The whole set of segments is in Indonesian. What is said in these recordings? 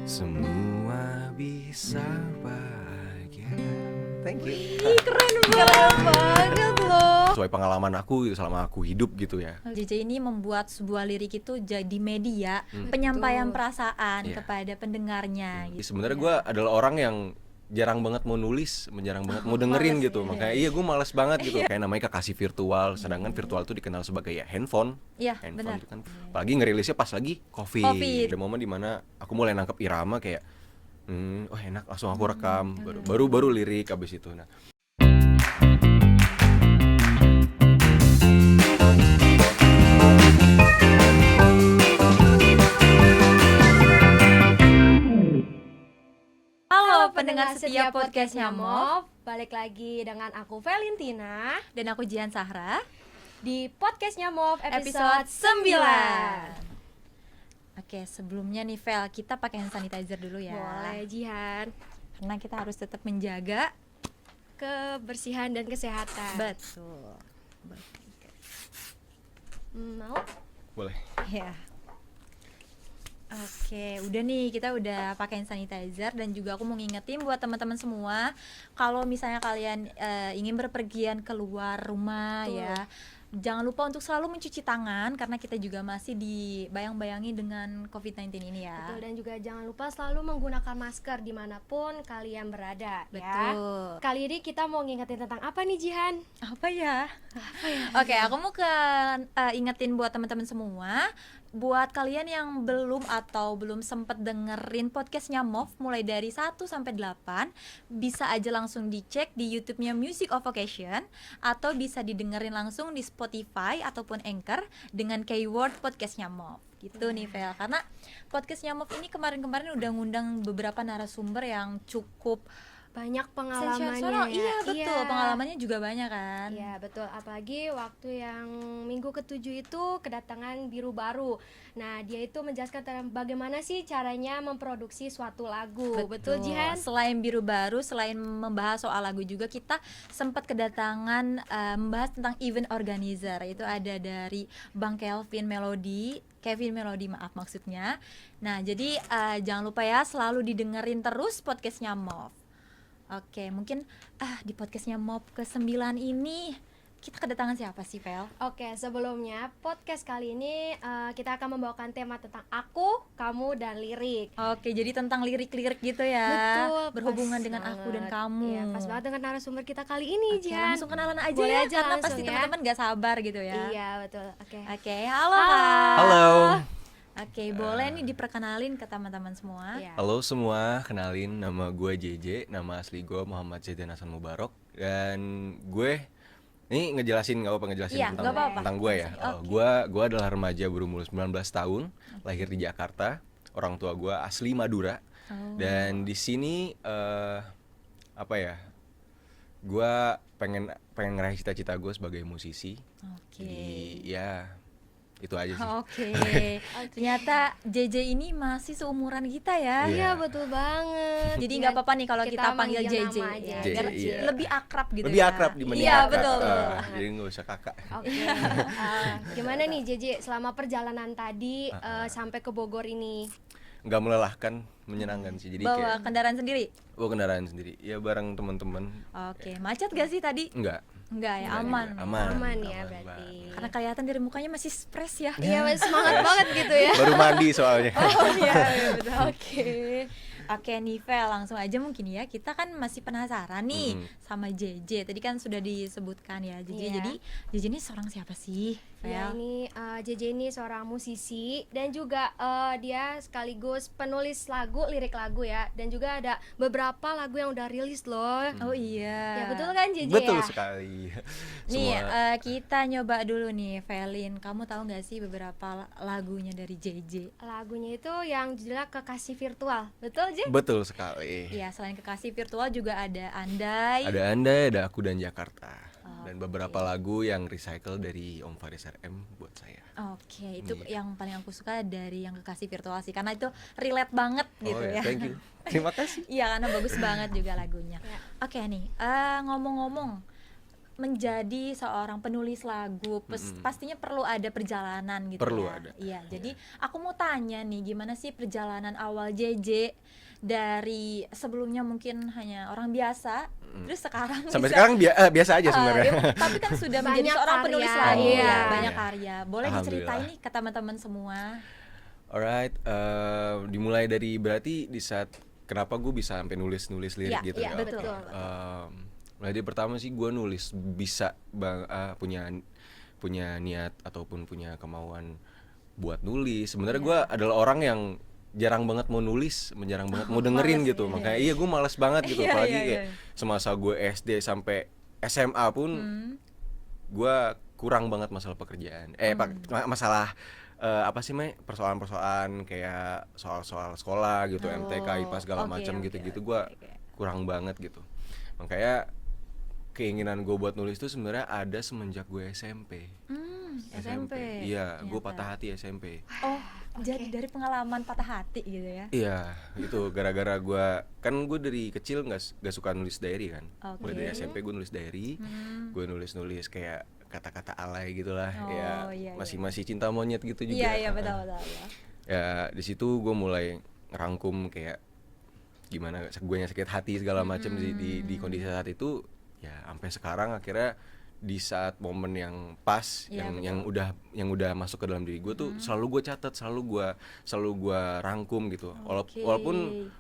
Semua bisa bahagia. Thank you. Ih, keren banget loh. Sesuai pengalaman aku selama aku hidup gitu ya. JJ ini membuat sebuah lirik itu jadi media penyampaian perasaan Iya. kepada pendengarnya gitu. Sebenarnya gue adalah orang yang jarang banget mau nulis, jarang banget mau dengerin gitu. Makanya gue males banget gitu. Kayak namanya kekasih virtual, sedangkan virtual itu dikenal sebagai ya handphone. Iya, Handphone benar. itu kan. Apalagi ngerilisnya pas lagi COVID. Ada momen dimana aku mulai nangkep irama kayak, oh enak, langsung aku rekam. Baru lirik abis itu. Nah, Halo pendengar setia podcastnya Mov, balik lagi dengan aku Valentina dan aku Jihan Sahra di podcastnya Mov episode 9. Oke, sebelumnya nih Vel, kita pakai hand sanitizer dulu ya. Boleh Jihan, Karena kita harus tetap menjaga. kebersihan dan kesehatan. Betul. Mau? boleh. Ya. Oke, udah nih, kita udah pakai hand sanitizer dan juga aku mau ngingetin buat teman-teman semua kalau misalnya kalian ingin berpergian keluar rumah. Betul. Ya. Jangan lupa untuk selalu mencuci tangan karena kita juga masih dibayang-bayangi dengan COVID-19 ini ya. Betul, dan juga jangan lupa selalu menggunakan masker dimanapun kalian berada. Ya. Betul. Kali ini kita mau ngingetin tentang apa nih Jihan? Apa ya? Oke, aku mau ingetin buat teman-teman semua, buat kalian yang belum sempet dengerin podcastnya Mov mulai dari 1 sampai 8, bisa aja langsung dicek di YouTube-nya Music of Occasion atau bisa didengerin langsung di Spotify ataupun Anchor dengan keyword podcastnya Mov. Gitu nih Vel, karena podcastnya Mov ini kemarin-kemarin udah ngundang beberapa narasumber yang cukup Banyak sensasional. pengalamannya. Iya betul, pengalamannya juga banyak kan. Iya betul, apalagi waktu yang minggu ke-7 itu kedatangan Biru Baru. Nah dia itu menjelaskan tentang bagaimana sih caranya memproduksi suatu lagu. Betul Jihan? Selain Biru Baru, selain membahas soal lagu juga kita sempat kedatangan membahas tentang event organizer. Itu ada dari Bang Kevin Melody maaf maksudnya. Nah jadi jangan lupa ya selalu didengerin terus podcastnya Mov. Oke, mungkin di podcastnya Mov ke-9 ini kita kedatangan siapa sih, Vel? Oke, sebelumnya podcast kali ini kita akan membawakan tema tentang aku, kamu, dan lirik. Oke, jadi tentang lirik-lirik gitu ya. Betul, Berhubungan pas dengan aku dan banget. kamu. Iya, pas banget dengan narasumber kita kali ini, Oke, Jihan. langsung kenalan aja Boleh ya, aja karena langsung pasti ya. teman-teman gak sabar gitu ya. Iya, betul. Oke. Oke, halo Kak. Halo. Oke, boleh nih diperkenalin ke teman-teman semua. Iya. Halo semua, kenalin nama gue JJ, nama asli gue Muhammad Zaidan Hasan Mubarok. Dan gue ini ngejelasin nggak apa ngejelasin Iya, tentang nggak apa-apa. tentang gue ya. Oke. Gue adalah remaja berumur 19 tahun, lahir di Jakarta. Orang tua gue asli Madura. Dan di sini apa ya? Gue pengen ngeraih cita-cita gue sebagai musisi. Oke. Jadi ya itu aja sih. Oke. Ternyata JJ ini masih seumuran kita ya. Iya. Iya, betul banget. Jadi nggak apa-apa nih kalau kita panggil manggil JJ, nama aja. ya, JJ, biar iya. lebih akrab gitu Lebih ya. akrab dibanding Iya, kakak. betul. Jadi nggak usah kakak. Oke. Gimana nih JJ selama perjalanan tadi sampai ke Bogor ini? Nggak melelahkan, menyenangkan sih. Jadi Bawa kayak kendaraan sendiri? kendaraan sendiri. Ya bareng teman-teman. Oke, macet gak sih tadi? Enggak. Enggak ya, Enggak aman. juga. Aman ya banget. berarti. Karena kelihatan dari mukanya masih stres ya. Iya, semangat banget gitu ya. Baru mandi soalnya. Oh iya, betul. Oke nih Vel, langsung aja mungkin ya. Kita kan masih penasaran nih sama JJ. Tadi kan sudah disebutkan ya JJ. Iya. Jadi JJ ini seorang siapa sih, Ya, Vel? ini JJ ini seorang musisi dan juga dia sekaligus penulis lagu, lirik lagu ya. Dan juga ada beberapa lagu yang udah rilis loh. Oh iya. Ya betul kan JJ Betul ya? sekali. Nih Semua kita nyoba dulu nih Velin. Kamu tahu nggak sih beberapa lagunya dari JJ? Lagunya itu yang judulnya Kekasih Virtual. Betul JJ? betul sekali. Iya, selain Kekasih Virtual juga ada Andai. Ada Anda, ada Aku dan Jakarta. Dan beberapa lagu yang recycle dari Om Faris RM buat saya. Oke, itu yang paling aku suka dari yang Kekasih Virtual sih, karena itu relate banget gitu ya. Thank you. Terima kasih. Iya, karena bagus banget juga lagunya. Ya. Oke nih, ngomong-ngomong, menjadi seorang penulis lagu pastinya perlu ada perjalanan gitu Perlu ya. ada. Iya, jadi aku mau tanya nih, gimana sih perjalanan awal JJ dari sebelumnya mungkin hanya orang biasa, terus sekarang Sampai bisa, sekarang biasa aja sebenarnya. tapi kan sudah menjadi Banyak seorang karya. penulis lagu Iya. ya, banyak karya. Boleh diceritain Alhamdulillah. nih ke teman-teman semua? Alright, dimulai dari berarti di saat kenapa gue bisa sampai nulis lirik Iya, gitu iya, ya. betul. Mulai dari pertama sih gue nulis bisa punya niat ataupun punya kemauan buat nulis. Sebenarnya gue adalah orang yang jarang banget mau nulis, jarang banget mau dengerin males gitu. ya. Makanya gue malas banget gitu. Iya, Apalagi iya, kayak iya. semasa gue SD sampai SMA pun gue kurang banget masalah pekerjaan. Masalah apa sih persoalan-persoalan kayak soal-soal sekolah gitu, MTK, IPA segala oke, macam oke, gitu-gitu oke, gue oke. kurang banget gitu. Makanya keinginan gue buat nulis itu sebenarnya ada semenjak gue SMP. SMP. Iya, gue ternyata. patah hati SMP. Oh, jadi dari pengalaman patah hati gitu ya. Iya, itu gara-gara gue kan gue dari kecil nggak suka nulis diary kan. Oke. Mulai dari SMP gue nulis diary, gue nulis kayak kata-kata alay gitulah, Oh, ya iya, masih cinta monyet gitu juga. Iya, iya, betul. Ya di situ gue mulai ngerangkum kayak gimana gue yang sakit hati segala macam di kondisi saat itu, ya sampai sekarang akhirnya di saat momen yang pas, Iya, yang udah masuk ke dalam diri gue tuh selalu gue catat, selalu gue rangkum gitu. Oke.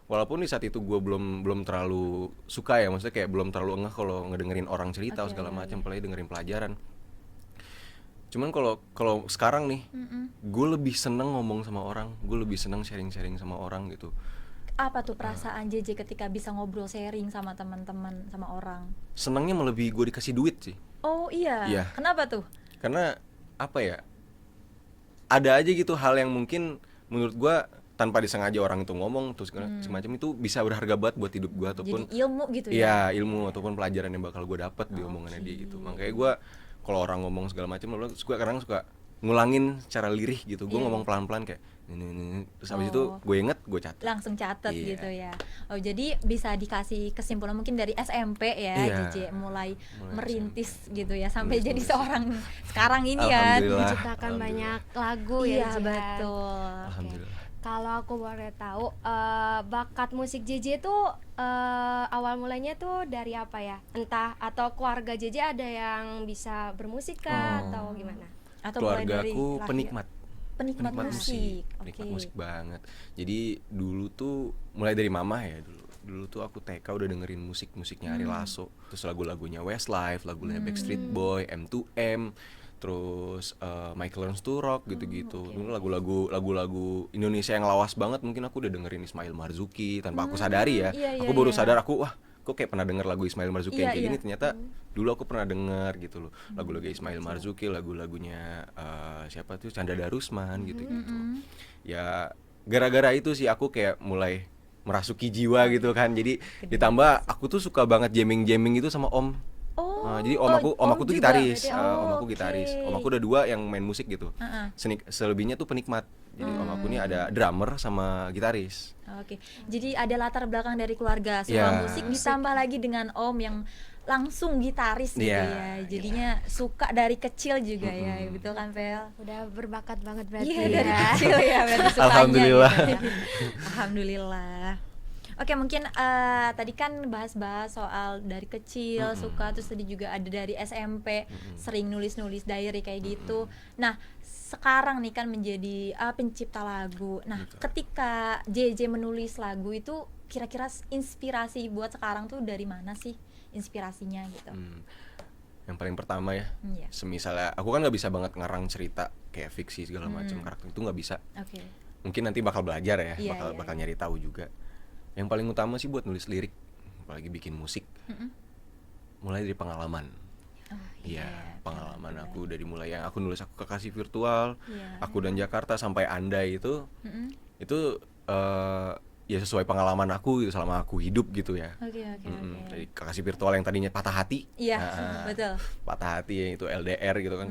Walaupun di saat itu gue belum terlalu suka ya, maksudnya kayak belum terlalu ngeh kalau ngedengerin orang cerita Oke, segala iya, macam, apalagi dengerin pelajaran. Cuman kalau sekarang nih, gue lebih seneng ngomong sama orang, gue lebih seneng sharing sama orang gitu. Apa tuh perasaan JJ ketika bisa ngobrol sharing sama teman-teman, sama orang? Senengnya melebihi gue dikasih duit sih. Oh iya. Iya. Kenapa tuh? Karena apa ya, ada aja gitu hal yang mungkin menurut gue tanpa disengaja orang itu ngomong terus semacam itu bisa berharga banget buat hidup gue ataupun Jadi ilmu gitu ya. iya ilmu ataupun pelajaran yang bakal gue dapat di omongannya dia gitu. Makanya gue kalau orang ngomong segala macam lalu kadang suka ngulangin secara lirih gitu. Gue ngomong pelan-pelan kayak ini terus habis itu gue inget gue catat. Langsung catat Iya. gitu ya. Oh, jadi bisa dikasih kesimpulan mungkin dari SMP ya, Iya. JJ mulai merintis SMP. gitu ya sampai Nulis. jadi seorang sekarang ini kan. Alhamdulillah. Menciptakan banyak lagu Iya, ya Jihan. betul. Alhamdulillah. Kalau aku boleh tahu, bakat musik JJ itu awal mulanya tuh dari apa ya? Entah atau keluarga JJ ada yang bisa bermusik kah atau gimana? Atau mulai dari Keluargaku lahir? penikmat Penikmat musik. penikmat Oke. musik banget. Jadi dulu tuh mulai dari mama ya dulu tuh aku TK udah dengerin musiknya Ari Lasso, terus lagu-lagunya Westlife, lagu-lagunya Backstreet Boy, M2M, terus Michael Learns to Rock gitu-gitu. Dulu lagu-lagu Indonesia yang lawas banget mungkin aku udah dengerin Ismail Marzuki tanpa aku sadari ya. Iya, Aku iya, baru iya. sadar aku kok kayak pernah denger lagu Ismail Marzuki yang Iya, kayak iya. gini, ternyata dulu aku pernah denger gitu loh. Lagu-lagu Ismail Marzuki, lagunya siapa tuh Chandra Darusman gitu-gitu. Ya gara-gara itu sih aku kayak mulai merasuki jiwa gitu kan. Jadi ditambah aku tuh suka banget jamming itu sama om. Oh. Jadi om aku tuh juga gitaris, berarti. om aku Oke. gitaris. Om aku udah 2 yang main musik gitu. Selebihnya tuh penikmat. Jadi om aku nih ada drummer sama gitaris. Oke. Jadi ada latar belakang dari keluarga suka Iya. musik ditambah lagi dengan om yang langsung gitaris gitu Iya, ya. Jadinya suka dari kecil juga ya. Betul kan, Vel? Udah berbakat banget berarti. Iya, ya. dari kecil ya berarti sukanya. Alhamdulillah. Gitu ya. Alhamdulillah. Oke, mungkin tadi kan bahas-bahas soal dari kecil suka, terus tadi juga ada dari SMP sering nulis-nulis diary kayak gitu. Nah, sekarang nih kan menjadi pencipta lagu. Nah, ketika JJ menulis lagu itu kira-kira inspirasi buat sekarang tuh dari mana sih inspirasinya gitu? Yang paling pertama ya, Iya. semisalnya aku kan nggak bisa banget ngarang cerita kayak fiksi segala macam, karakter itu nggak bisa. Oke. Mungkin nanti bakal belajar ya, Iya, iya, bakal nyari tahu juga. Yang paling utama sih buat nulis lirik, apalagi bikin musik, mulai dari pengalaman. Iya, pengalaman aku dari mulai yang aku nulis aku kekasih virtual, Iya. aku dan Jakarta sampai Andai itu ya sesuai pengalaman aku gitu selama aku hidup gitu ya. Oke. Dari kekasih virtual yang tadinya patah hati. Iya, Nah, betul. patah hati ya itu LDR gitu kan,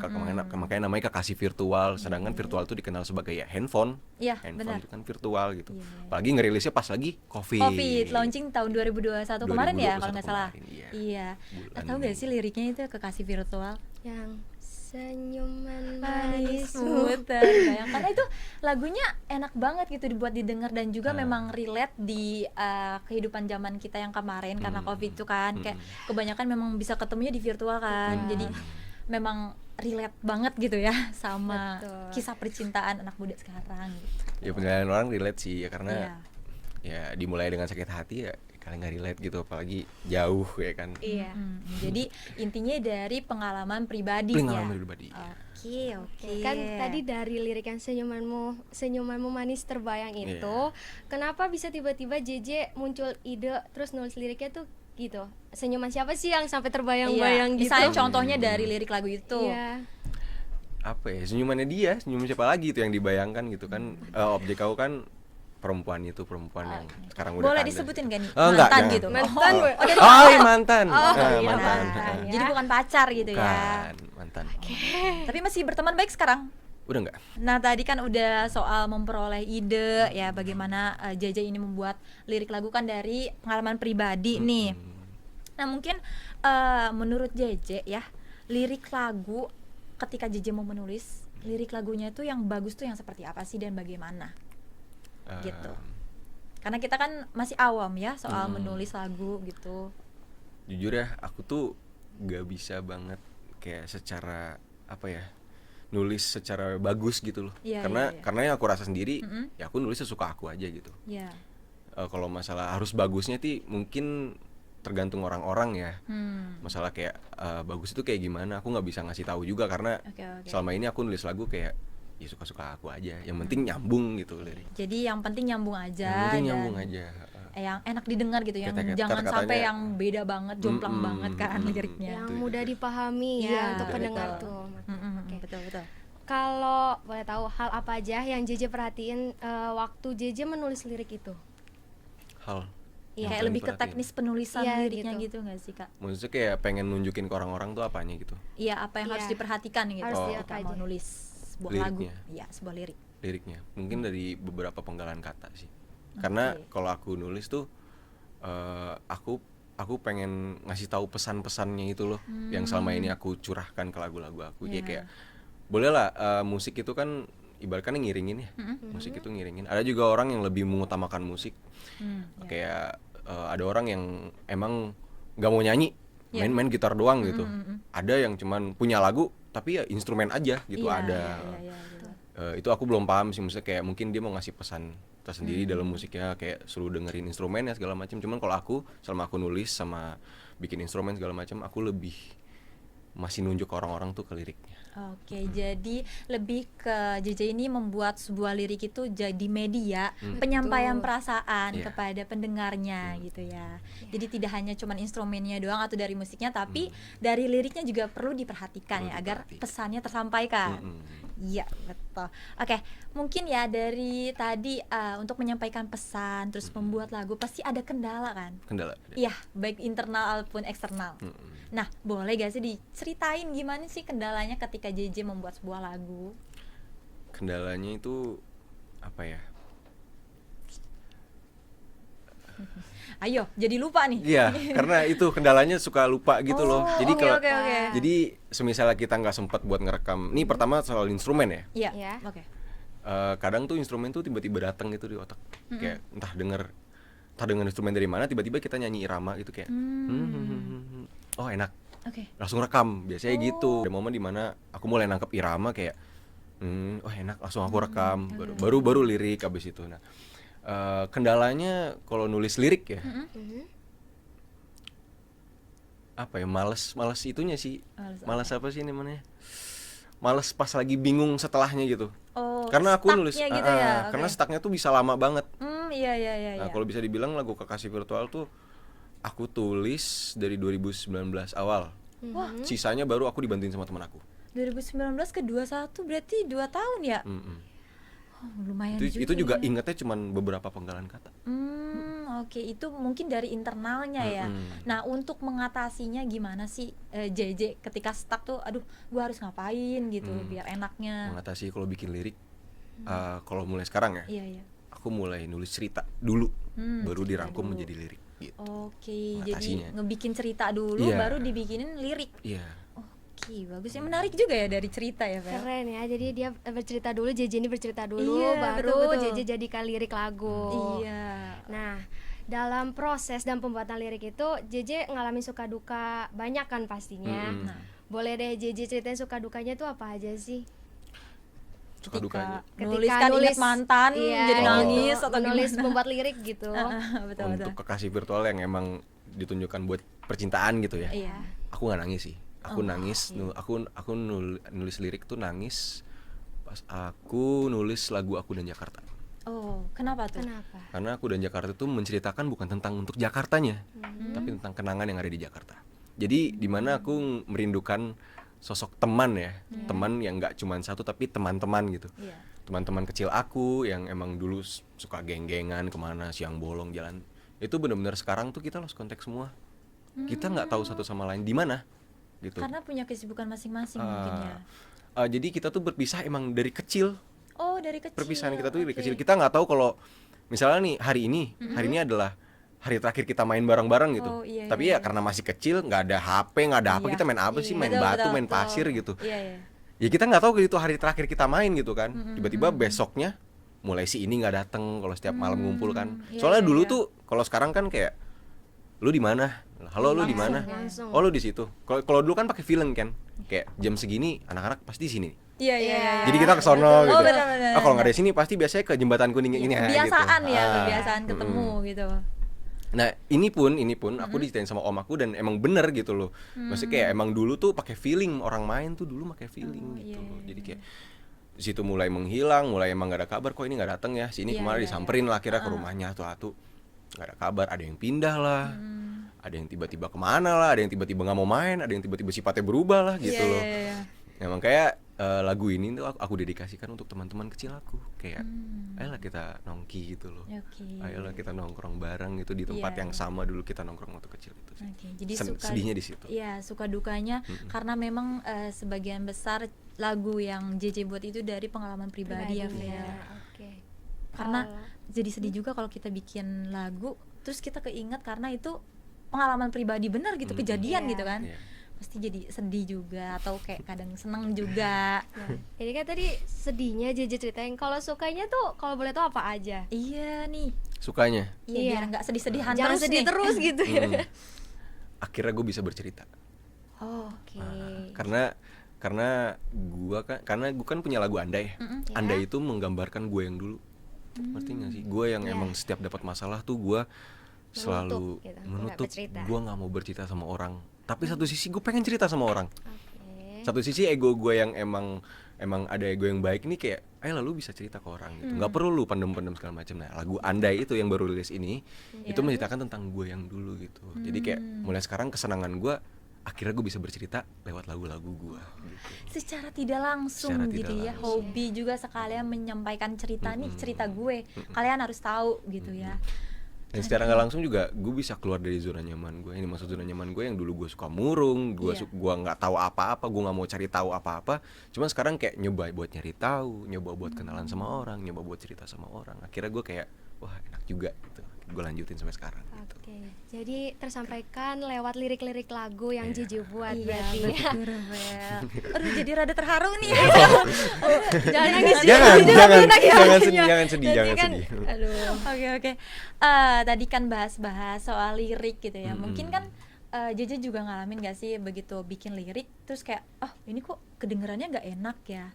makanya namanya kekasih virtual. Sedangkan virtual itu dikenal sebagai ya handphone. Iya, Handphone benar. itu kan virtual gitu. Iya. Apalagi ngerilisnya pas lagi COVID. Covid launching tahun 2021 kemarin ya 2021 kalau nggak salah. kemarin, iya. Tahu nggak sih liriknya itu kekasih virtual? Yang senyuman Manis manismu. muter. Bayangkan itu lagunya enak banget gitu dibuat didengar dan juga memang relate di kehidupan zaman kita yang kemarin karena Covid itu kan kayak kebanyakan memang bisa ketemunya di virtual kan. Jadi memang relate banget gitu ya sama Betul. kisah percintaan anak muda sekarang gitu. Ya penilaian orang relate sih ya karena Iya. ya dimulai dengan sakit hati ya kalian nggak relate gitu apalagi jauh ya kan. Iya. Jadi intinya dari pengalaman pribadi Pengalaman ya. pribadi. Oke. Kan tadi dari lirik yang senyumanmu manis terbayang itu, kenapa bisa tiba-tiba JJ muncul ide terus nulis liriknya tuh gitu? Senyuman siapa sih yang sampai terbayang-bayang gitu? Misalnya contohnya dari lirik lagu itu. Iya. Apa ya senyumannya dia, senyum siapa lagi itu yang dibayangkan gitu kan. Objek kau kan perempuan yang sekarang udah Boleh kandas. disebutin gak nih? Enggak, Mantan jangan. gitu. Mantan, Oh, dari Oh, iya, mantan. Iya, Mantan. mantan. Jadi bukan pacar gitu ya. Bukan, mantan. Tapi masih berteman baik sekarang. Udah enggak? Nah tadi kan udah soal memperoleh ide ya bagaimana JJ ini membuat lirik lagu kan dari pengalaman pribadi nih. Nah mungkin menurut JJ ya lirik lagu ketika JJ mau menulis lirik lagunya itu yang bagus tuh yang seperti apa sih dan bagaimana gitu. Karena kita kan masih awam ya soal menulis lagu gitu. Jujur ya, aku tuh gak bisa banget kayak secara apa ya nulis secara bagus gitu loh. Iya, karena iya. karena yang aku rasa sendiri ya aku nulis sesuka aku aja gitu. Ya. Kalau masalah harus bagusnya sih mungkin tergantung orang-orang ya. Masalah kayak bagus itu kayak gimana aku nggak bisa ngasih tahu juga karena Oke. selama ini aku nulis lagu kayak ya suka-suka aku aja. Yang penting nyambung gitu lirik. Jadi yang penting nyambung aja. Yang penting dan nyambung aja. yang enak didengar gitu, yang Kata-kata- jangan kata-katanya- sampai yang beda banget, jomplang banget kan liriknya. Yang Itu mudah dipahami Iya, ya untuk pendengar betul. tuh. Oke. Betul. Kalau boleh tahu hal apa aja yang JJ perhatiin waktu JJ menulis lirik itu? Hal Kayak yang lebih ke diperhatiin. teknis penulisan Iya, liriknya gitu. gitu nggak sih kak? Maksudnya kayak pengen nunjukin ke orang-orang tuh apanya gitu. Iya apa yang harus Iya. diperhatikan gitu Harus ketika apa mau aja? nulis sebuah Liriknya. lagu, iya sebuah lirik. Liriknya mungkin dari beberapa penggalan kata sih karena kalau aku nulis tuh aku pengen ngasih tahu pesan-pesannya itu loh yang selama ini aku curahkan ke lagu-lagu aku. Jadi kayak boleh lah musik itu kan ibaratkan ngiringin ya. Musik itu ngiringin, ada juga orang yang lebih mengutamakan musik. Kayak ada orang yang emang nggak mau nyanyi, main gitar doang gitu. Ada yang cuman punya lagu tapi ya instrumen aja gitu. Iya, Ada iya. itu aku belum paham sih, maksudnya kayak mungkin dia mau ngasih pesan tersendiri dalam musiknya kayak suruh dengerin instrumennya segala macam. Cuman kalau aku selama aku nulis sama bikin instrumen segala macam, aku lebih masih nunjuk ke orang-orang tuh ke liriknya. Oke, jadi lebih ke JJ ini membuat sebuah lirik itu jadi media penyampaian perasaan Iya. kepada pendengarnya gitu ya. Jadi tidak hanya cuman instrumennya doang atau dari musiknya, tapi dari liriknya juga perlu diperhatikan ya agar diperhatikan. pesannya tersampaikan. Iya, betul. Oke, mungkin ya dari tadi untuk menyampaikan pesan terus membuat lagu pasti ada kendala kan? Kendala. Iya, baik internal maupun eksternal. Nah, boleh gak sih diceritain gimana sih kendalanya ketika JJ membuat sebuah lagu? Kendalanya itu apa ya? Ayo, jadi lupa nih. Iya, karena itu kendalanya suka lupa gitu loh. Jadi oke, kalau oke. jadi semisalnya kita nggak sempat buat ngerekam. Nih pertama soal instrumen ya. Iya. Iya. Oke. Kadang tuh instrumen tuh tiba-tiba datang gitu di otak. Kayak entah denger instrumen dari mana, tiba-tiba kita nyanyi irama gitu kayak. Oh enak, Oke. langsung rekam. Biasanya gitu. Ada momen dimana aku mulai nangkep irama kayak, oh enak, langsung aku rekam. Baru lirik abis itu. Nah, kendalanya kalau nulis lirik ya, apa ya, males itunya sih. Males apa sih namanya? Males pas lagi bingung setelahnya gitu. Oh, Karena aku nulis, stucknya gitu ya. karena Oke. stucknya tuh bisa lama banget. Iya. Nah, kalau bisa dibilang lagu Kekasih Virtual tuh aku tulis dari 2019 awal. Wah, Sisanya baru aku dibantuin sama teman aku. 2019 ke 21 berarti 2 tahun ya? Lumayan Itu juga ya. ingetnya cuman beberapa penggalan kata. Oke, itu mungkin dari internalnya ya. Nah, untuk mengatasinya gimana sih JJ ketika stuck tuh, aduh, gua harus ngapain gitu biar enaknya. Mengatasi kalau bikin lirik, kalau mulai sekarang ya, Iya. aku mulai nulis cerita dulu, baru cerita dirangkum dulu. menjadi lirik gitu. Oke, Mengatasinya. jadi ngebikin cerita dulu Iya. baru dibikinin lirik. Iya. Oke, bagus ya, menarik juga ya dari cerita ya, Vel. Keren ya, jadi dia bercerita dulu, JJ ini bercerita dulu, Iya, baru betul. JJ jadikan lirik lagu. Iya. Nah, dalam proses dan pembuatan lirik itu JJ ngalamin suka duka banyak kan pastinya. Nah, Boleh deh JJ ceritain suka dukanya tuh apa aja sih? Suka dukanya. Nulis kan inget mantan iya, jadi gitu. nangis atau nulis gimana? membuat lirik gitu. betul. Untuk kekasih virtual yang emang ditunjukkan buat percintaan gitu ya. Iya. Aku nggak nangis sih. Aku nangis. Aku nulis lirik tuh nangis pas aku nulis lagu Aku dan Jakarta. Oh, kenapa tuh? Kenapa? Karena Aku dan Jakarta tuh menceritakan bukan tentang untuk Jakartanya, tapi tentang kenangan yang ada di Jakarta. Jadi di mana aku merindukan sosok teman ya, teman yang nggak cuma satu tapi teman-teman gitu. Iya. Teman-teman kecil aku yang emang dulu suka geng-gengan kemana siang bolong jalan. Itu benar-benar sekarang tuh kita lost kontak semua. Kita nggak tahu satu sama lain di mana gitu. Karena punya kesibukan masing-masing mungkin ya. Jadi kita tuh berpisah emang dari kecil. Oh, dari kecil. Perpisahan kita tuh dari Oke. kecil. Kita nggak tahu kalau misalnya nih hari ini adalah hari terakhir kita main bareng-bareng gitu. Oh, iya, Tapi iya, ya karena masih kecil, nggak ada HP, nggak ada apa, Iya, kita main apa sih? Main Betul, batu, betul, main betul. pasir gitu. Iya. Ya kita nggak tahu itu hari terakhir kita main gitu kan. Tiba-tiba besoknya mulai si ini nggak datang kalau setiap malam ngumpul kan. Iya, Soalnya iya, dulu iya. tuh kalau sekarang kan kayak lu di mana? Halo lu di mana? langsung. Oh lu di situ. Kalau dulu kan pakai film kan. Kayak jam segini anak-anak pasti di sini. Iya. Jadi kita ke sono gitu. benar-benar. Kalau nggak ada sini pasti biasanya ke jembatan kuning ini ya. Kebiasaan gitu. ya, kebiasaan ketemu gitu. Nah ini pun aku diceritain sama om aku dan emang bener gitu loh. Maksudnya kayak emang dulu tuh pakai feeling, orang main tuh dulu pakai feeling gitu iya, loh. Jadi kayak di situ mulai menghilang, mulai emang gak ada kabar kok ini nggak datang ya. Sini Iya, kemarin iya, disamperin lah kira ke rumahnya tuh nggak ada kabar. Ada yang pindah lah, ada yang tiba-tiba kemana lah, ada yang tiba-tiba nggak mau main, ada yang tiba-tiba sifatnya berubah lah gitu loh. Iya. Emang kayak lagu ini tuh aku dedikasikan untuk teman-teman kecil aku. Kayak ayolah kita nongki gitu loh. Oke. Ayolah kita nongkrong bareng gitu di tempat Iya. yang sama dulu kita nongkrong waktu kecil itu sih. Oke, jadi Sedihnya di situ. Iya, suka dukanya karena memang sebagian besar lagu yang JJ buat itu dari pengalaman pribadi ya, Vel. Oke. Karena jadi sedih juga kalau kita bikin lagu terus kita keinget karena itu pengalaman pribadi benar gitu, kejadian Iya. gitu kan. Iya. Pasti jadi sedih juga atau kayak kadang seneng juga. Nah, ini kan tadi sedihnya JJ ceritain. Kalau sukanya tuh kalau boleh tahu apa aja? Iya nih. Sukanya Iya, Iya. biar nggak sedih-sedihan Jangan terus sedih nih. terus gitu ya. akhirnya gue bisa bercerita. Oh, Oke. Karena gue kan punya lagu Andai. Andai itu menggambarkan gue yang dulu. Ngerti gak sih? Gue yang emang setiap dapat masalah tuh gue selalu gitu, nggak menutup. bercerita. Gue nggak mau bercerita sama orang. Tapi satu sisi gue pengen cerita sama orang. Oke. Satu sisi ego gue yang emang ada ego yang baik nih kayak lalu bisa cerita ke orang gitu, nggak perlu lu pendem segala macam. Nah lagu Andai itu yang baru rilis ini itu menceritakan tentang gue yang dulu gitu. Jadi kayak mulai sekarang kesenangan gue akhirnya gue bisa bercerita lewat lagu-lagu gue gitu. secara tidak langsung Secara gitu tidak ya, langsung. hobi juga sekalian menyampaikan cerita nih, cerita gue. Kalian harus tahu gitu ya. Dan secara nggak langsung juga gue bisa keluar dari zona nyaman gue. Ini maksud zona nyaman gue yang dulu gue suka murung, gue nggak tahu apa-apa, gue nggak mau cari tahu apa-apa. Cuman sekarang kayak nyoba buat nyari tahu, nyoba buat kenalan sama orang, nyoba buat cerita sama orang. Akhirnya gue kayak wah enak juga gitu. Gue lanjutin sampai sekarang gitu. Oke. Jadi tersampaikan lewat lirik-lirik lagu yang JJ buat Iya, berarti. betul, Vel. Aduh, jadi rada terharu nih. Jangan nangis. Jangan sedih. Aduh. Oke. Tadi kan bahas soal lirik gitu ya. Mungkin kan JJ juga ngalamin gak sih begitu bikin lirik terus kayak ini kok kedengerannya gak enak ya,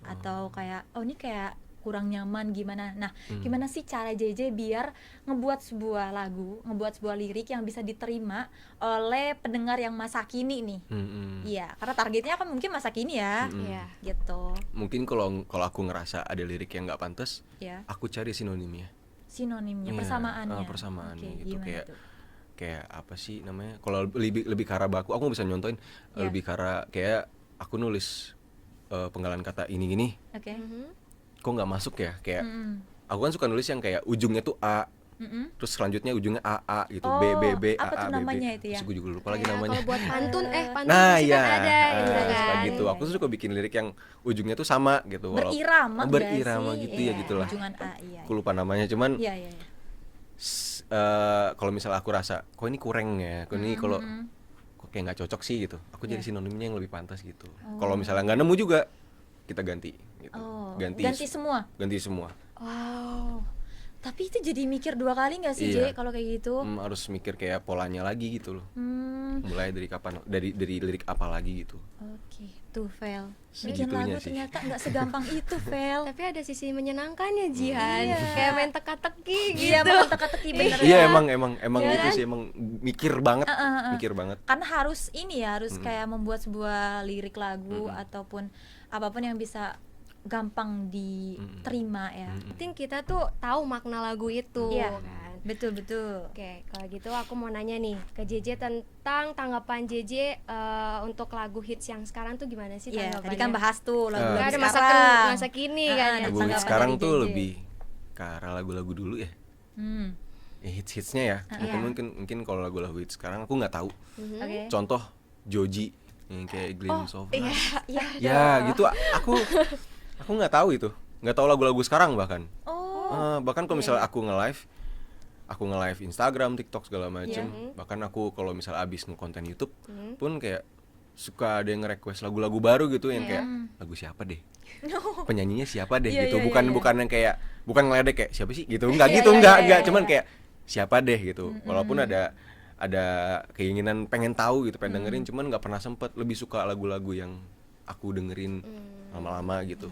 atau kayak ini kayak kurang nyaman gimana. Nah, gimana sih cara JJ biar ngebuat sebuah lagu, ngebuat sebuah lirik yang bisa diterima oleh pendengar yang masa kini nih. Iya, karena targetnya kan mungkin masa kini ya. Iya. Gitu. Mungkin kalau aku ngerasa ada lirik yang nggak pantas, Ya. aku cari sinonimnya. Sinonimnya, Iya, persamaannya. persamaannya Oke, gitu. gimana tuh? Kayak apa sih namanya? Kalau lebih ke arah baku, aku bisa nyontoin lebih ke arah kayak aku nulis penggalan kata ini gini. Oke. kok nggak masuk ya, kayak aku kan suka nulis yang kayak ujungnya tuh A, terus selanjutnya ujungnya AA gitu, Oh, B B B apa A A tuh B B. namanya itu ya? Terus gue juga lupa lagi Kayak namanya. kalau buat pantun pantun Nah musik ya, kan ada gitu suka kan. gitu. Aku tuh suka bikin lirik yang ujungnya tuh sama gitu. Berirama nggak berirama sih? gitu ya, Iya, gitulah. ujungan A, iya. Aku lupa namanya, cuman Iya, iya, iya. kalau misalnya aku rasa kok ini kurang ya, kok ini kalau kok kayak nggak cocok sih gitu, aku jadi sinonimnya yang lebih pantas gitu. Kalau misalnya nggak nemu juga, kita ganti gitu. Oh, ganti semua. Wow. Tapi itu jadi mikir 2 kali nggak sih, Iya. J, kalau kayak gitu? Harus mikir kayak polanya lagi gitu loh. Hmm, Mulai dari kapan, dari lirik apa lagi gitu. oke. Tuh, Vel. Bikin Segitunya lagu sih. ternyata nggak segampang itu, Vel. Tapi ada sisi menyenangkannya Jihan, kayak main teka-teki gitu. Iya, mau teka-teki bener. Iya emang Iya gitu kan? sih, emang mikir banget, mikir banget. Karena harus ini ya, harus kayak membuat sebuah lirik lagu ataupun apapun yang bisa gampang diterima ya. Penting kita tuh tahu makna lagu itu Iya. kan. Betul, betul. Oke, kalau gitu aku mau nanya nih ke JJ tentang tanggapan JJ untuk lagu hits yang sekarang tuh gimana sih Iya, tanggapannya? tadi kan bahas tuh lagu Nggak ada masa kini kan ya. Lagu tanggapan sekarang dari tuh JJ. lebih ke arah lagu-lagu dulu ya. Hmm. Hits-hitsnya ya. Mungkin kalau lagu-lagu hits sekarang aku nggak tahu. Oke. Contoh Joji yang kayak Glimpse of Light. Iya. Ya gitu, aku nggak tahu itu, nggak tahu lagu-lagu sekarang bahkan. Bahkan kalau misalnya aku nge-live Instagram, TikTok segala macem. Bahkan aku kalau misalnya abis nge-konten YouTube pun kayak suka ada yang nge-request lagu-lagu baru gitu yang kayak lagu siapa deh, penyanyinya siapa deh Iya, gitu. iya, Bukan iya. bukan yang kayak bukan ngeledek kayak siapa sih gitu, enggak, cuman kayak siapa deh gitu. Walaupun ada keinginan pengen tahu gitu, pengen dengerin, cuman nggak pernah sempet. Lebih suka lagu-lagu yang aku dengerin lama-lama gitu.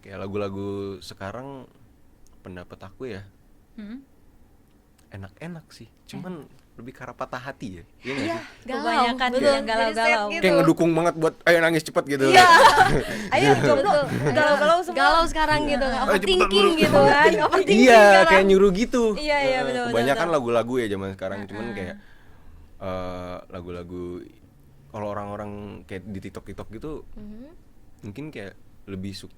Kayak lagu-lagu sekarang pendapat aku ya enak-enak sih, cuman lebih ke arah patah hati ya. Iya nggak sih? Kebanyakan betul. yang galau-galau. Jadi sad Kayak ngedukung banget buat ayo nangis cepet gitu. Iya. Ayo jomblo, galau-galau semua. Galau sekarang gitu, Ayo, overthinking cepetan dulu. gitu kan. Overthinking Iya, sekarang. kayak nyuruh gitu. Iya, iya, betul, Kebanyakan betul. lagu-lagu ya zaman sekarang, cuman kayak lagu-lagu kalau orang-orang kayak di TikTok gitu mungkin kayak lebih suka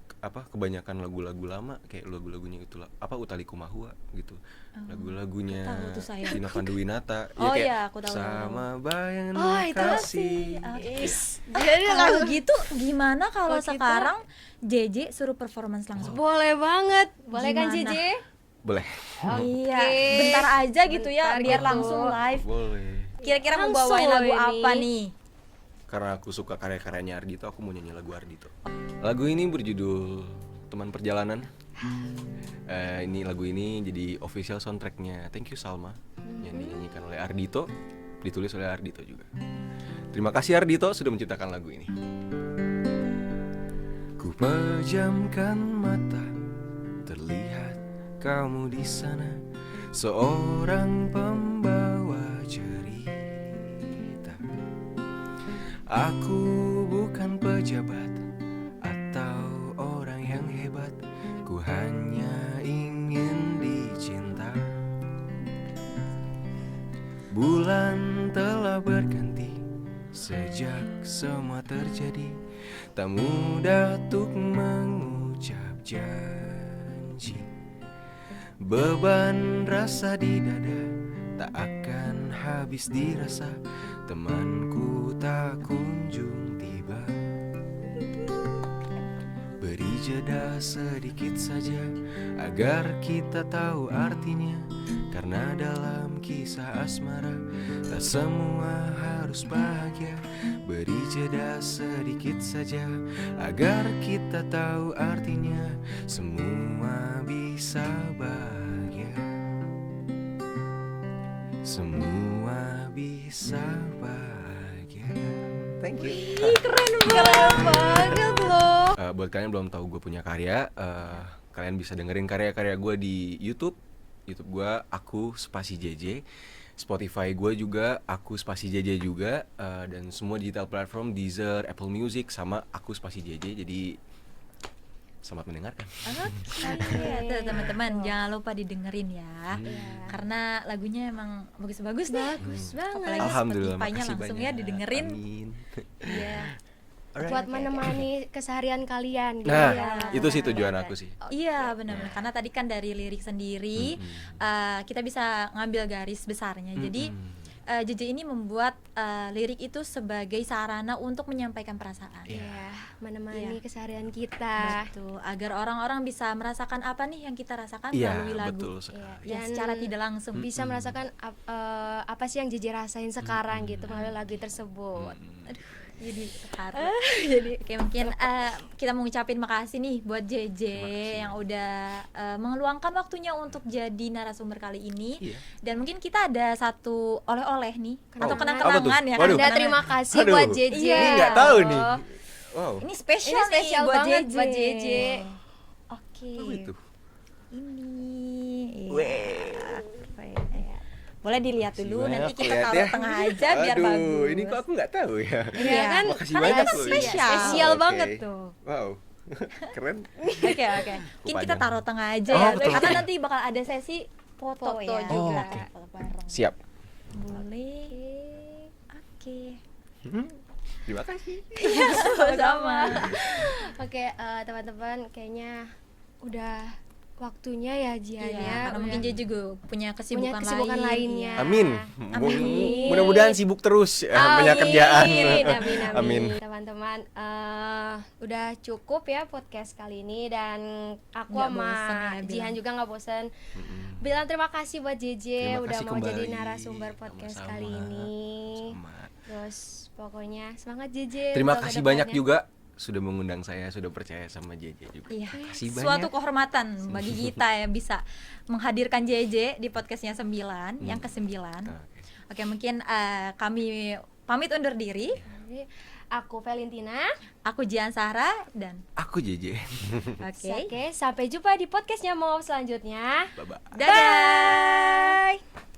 kebanyakan lagu-lagu lama, kayak lagu-lagunya itu Utha Likumahua gitu. Lagu-lagunya tahu tuh saya. Vina Panduwinata. Oh kayak iya, aku tahu. Sama bayangan itu kasih. Jadi Kalau gitu gimana kalau Kalau kita- sekarang JJ suruh performance langsung? boleh banget. Boleh kan Gimana? JJ? Boleh. Iya, bentar aja gitu ya, Bentar biar gitu. langsung live. Boleh. Kira-kira mau Langsung bawain lagu loh ini. apa nih? Karena aku suka karya-karyanya Ardhito, aku mau nyanyi lagu Ardhito. Lagu ini berjudul Teman Perjalanan. Lagu ini jadi official soundtracknya Thank You Salma, yang dinyanyikan oleh Ardhito, ditulis oleh Ardhito juga. Terima kasih Ardhito sudah menciptakan lagu ini. Ku pejamkan mata, terlihat kamu di sana, seorang pembawa cerita. Aku bukan pejabat atau orang yang hebat, ku hanya ingin dicinta. Bulan telah berganti sejak semua terjadi, tak mudah untuk mengucap janji. Beban rasa di dada tak akan habis dirasa, temanku tak kunjung tiba. Beri jeda sedikit saja agar kita tahu artinya, karena dalam kisah asmara tak semua harus bahagia. Beri jeda sedikit saja agar kita tahu artinya, semua bisa bahagia. Semua bisa bahagia. Thank you. Keren banget loh. Buat kalian yang belum tahu gue punya karya, kalian bisa dengerin karya-karya gue di YouTube gue aku spasi JJ, Spotify gue juga aku spasi JJ juga, dan semua digital platform Deezer, Apple Music sama aku spasi JJ. Jadi selamat mendengarkan. Oke, tuh teman-teman jangan lupa didengerin ya, karena lagunya emang bagus-bagus deh. Bagus banget. Apalagi Alhamdulillah, Spotify-nya makasih langsung banyak. ya didengerin. Amin. Iya. buat menemani keseharian kalian gitu. Nah, ya. itu sih tujuan aku sih. Iya benar-benar, karena tadi kan dari lirik sendiri kita bisa ngambil garis besarnya. Jadi JJ ini membuat lirik itu sebagai sarana untuk menyampaikan perasaan. Iya, menemani Iya. keseharian kita. Betul, agar orang-orang bisa merasakan apa nih yang kita rasakan Iya, melalui lagu. betul Iya, sekali. Ya, dan secara tidak langsung. bisa merasakan apa sih yang JJ rasain sekarang gitu melalui lagu tersebut. Aduh, jadi terharu. Jadi oke, mungkin kita mau ngucapin makasih nih buat JJ yang udah mengeluangkan waktunya untuk jadi narasumber kali ini. Iya. Dan mungkin kita ada satu oleh-oleh nih atau Kenangan. kenang-kenangan Apa tuh? ya. Waduh. Anda kenang-kenangan. terima kasih Aduh, buat JJ. Iya. Ini nggak tahu nih. Wow. Ini spesial, Ini spesial nih buat banget JJ. buat JJ. Oke. Oh, itu. Ini. Weh. Apa ya? Boleh dilihat dulu, Makasih nanti banyak, kita lihat taruh ya. tengah aja biar Aduh, bagus. ini kok aku nggak tahu ya. Iya kan? Makasih Karena banyak itu loh. spesial. Spesial Oke. banget tuh. Wow. Keren. Oke. Mungkin kita Panjang. taruh tengah aja Oh, ya. betul. Karena nanti bakal ada sesi foto Foto ya. juga. Kita foto bareng. Siap. Boleh. Oke. Terima kasih. Sama-sama. Oke, teman-teman, kayaknya udah waktunya ya Jian Iya, ya. karena Udah mungkin dia juga punya kesibukan, kesibukan lainnya. Amin. Amin. Mudah-mudahan sibuk terus banyak kerjaan. Amin. Teman-teman, udah cukup ya podcast kali ini dan aku Nggak sama bosen ya, Jihan bilang. juga nggak bosan. Bilang terima kasih buat JJ Terima udah kasih mau jadi kembali. narasumber podcast Sama-sama. kali ini. Sama. Terus pokoknya semangat JJ. Terima untuk kasih banyak kedepannya. juga sudah mengundang saya, sudah percaya sama JJ juga. Iya, Makasih banyak. suatu kehormatan bagi kita ya bisa menghadirkan JJ di podcastnya 9, yang ke-9. Oke, mungkin kami pamit undur diri. Jadi, aku Valentina. Aku Jian Sahra dan Aku JJ. oke. Oke, sampai jumpa di podcastnya mau selanjutnya. Bye-bye. Dadah.